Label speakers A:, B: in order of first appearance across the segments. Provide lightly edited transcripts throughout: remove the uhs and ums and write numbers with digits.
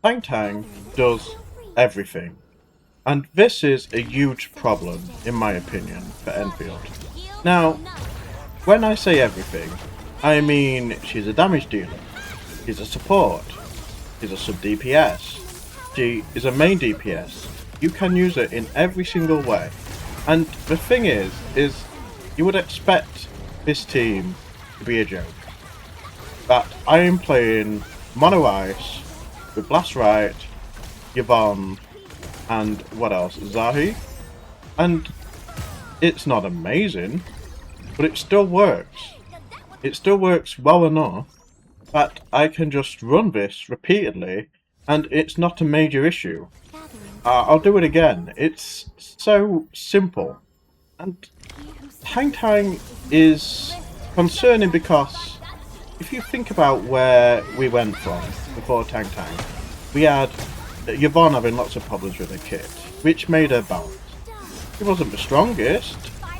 A: TangTang does everything. And this is a huge problem, in my opinion, for Enfield. Now, when I say everything, I mean she's a damage dealer, she's a support, she's a sub DPS, she is a main DPS. You can use it in every single way. And the thing is you would expect this team to be a joke. That I am playing Mono Ice with Last Rite, Yvonne, and what else? Zahi? And it's not amazing, but it still works. It still works well enough that I can just run this repeatedly and it's not a major issue. I'll do it again. It's so simple. And TangTang is concerning because if you think about where we went from before TangTang, we had Yvonne having lots of problems with her kit, which made her bounce. She wasn't the strongest,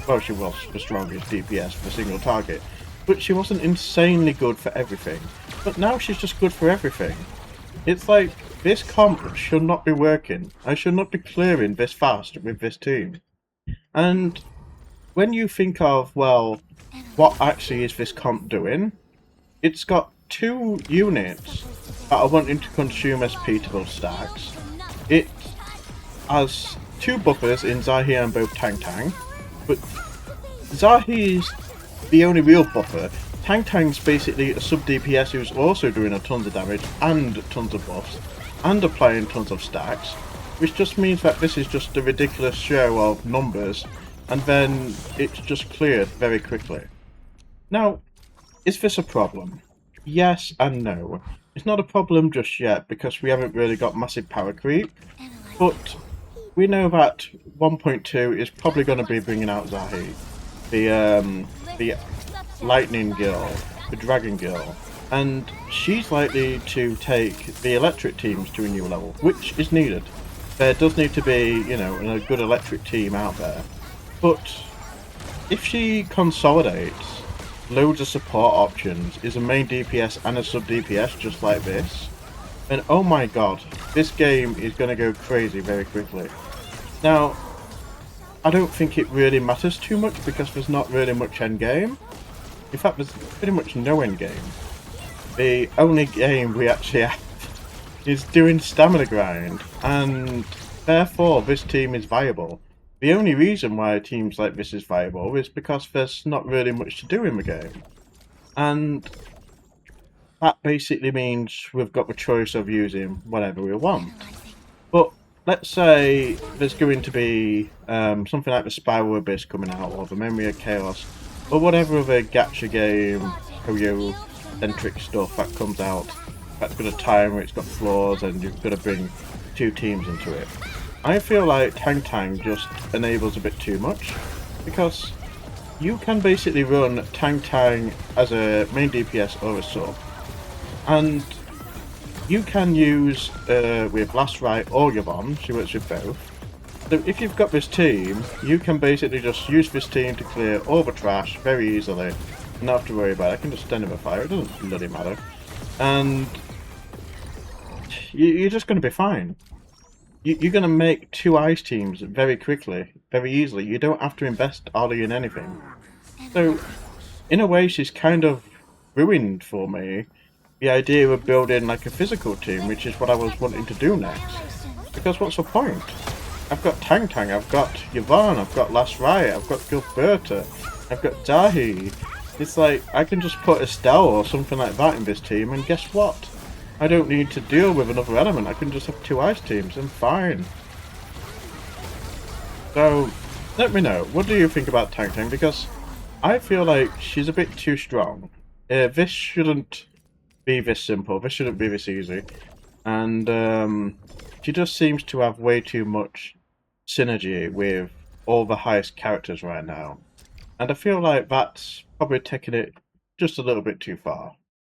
A: well she was the strongest DPS for a single target, but she wasn't insanely good for everything. But now she's just good for everything. It's like, this comp should not be working. I should not be clearing this fast with this team. And when you think of, well, what actually is this comp doing? It's got two units that are wanting to consume SP to build stacks. It has two buffers in Zahi and both TangTang, but Zahi's the only real buffer. TangTang's basically a sub DPS who's also doing a tons of damage and tons of buffs and applying tons of stacks, which just means that this is just a ridiculous show of numbers and then it's just cleared very quickly. Now, is this a problem? Yes and no. It's not a problem just yet because we haven't really got massive power creep, but we know that 1.2 is probably going to be bringing out Zahi, the lightning girl, the dragon girl, and she's likely to take the electric teams to a new level, which is needed. There does need to be, you know, a good electric team out there, but if she consolidates loads of support options, is a main DPS and a sub DPS just like this, then oh my god, this game is going to go crazy very quickly. Now, I don't think it really matters too much because there's not really much endgame. In fact, there's pretty much no endgame. The only game we actually have is doing stamina grind, and therefore this team is viable. The only reason why teams like this is viable is because there's not really much to do in the game. And that basically means we've got the choice of using whatever we want. But let's say there's going to be something like the Spiral Abyss coming out, or the Memory of Chaos, or whatever other gacha game, Hoyo-centric stuff that comes out that's got a time where it's got flaws and you've got to bring two teams into it. I feel like TangTang just enables a bit too much, because you can basically run TangTang as a main DPS or a sub, and you can use with Last Rite or Yvonne, she works with both. So if you've got this team, you can basically just use this team to clear all the trash very easily. Not have to worry about it. I can just stand in the fire, it doesn't really matter. And you're just going to be fine. You're going to make two ice teams very quickly, very easily. You don't have to invest hardly in anything. So, in a way, she's kind of ruined for me the idea of building like a physical team, which is what I was wanting to do next. Because what's the point? I've got TangTang, I've got Yvonne, I've got Last Rite, I've got Gilberta, I've got Zahi. It's like, I can just put Estelle or something like that in this team, and guess what? I don't need to deal with another element, I can just have two ice teams, and fine. So, let me know, what do you think about TangTang? Because I feel like she's a bit too strong. This shouldn't be this simple, this shouldn't be this easy. And she just seems to have way too much synergy with all the highest characters right now. And I feel like that's probably taking it just a little bit too far.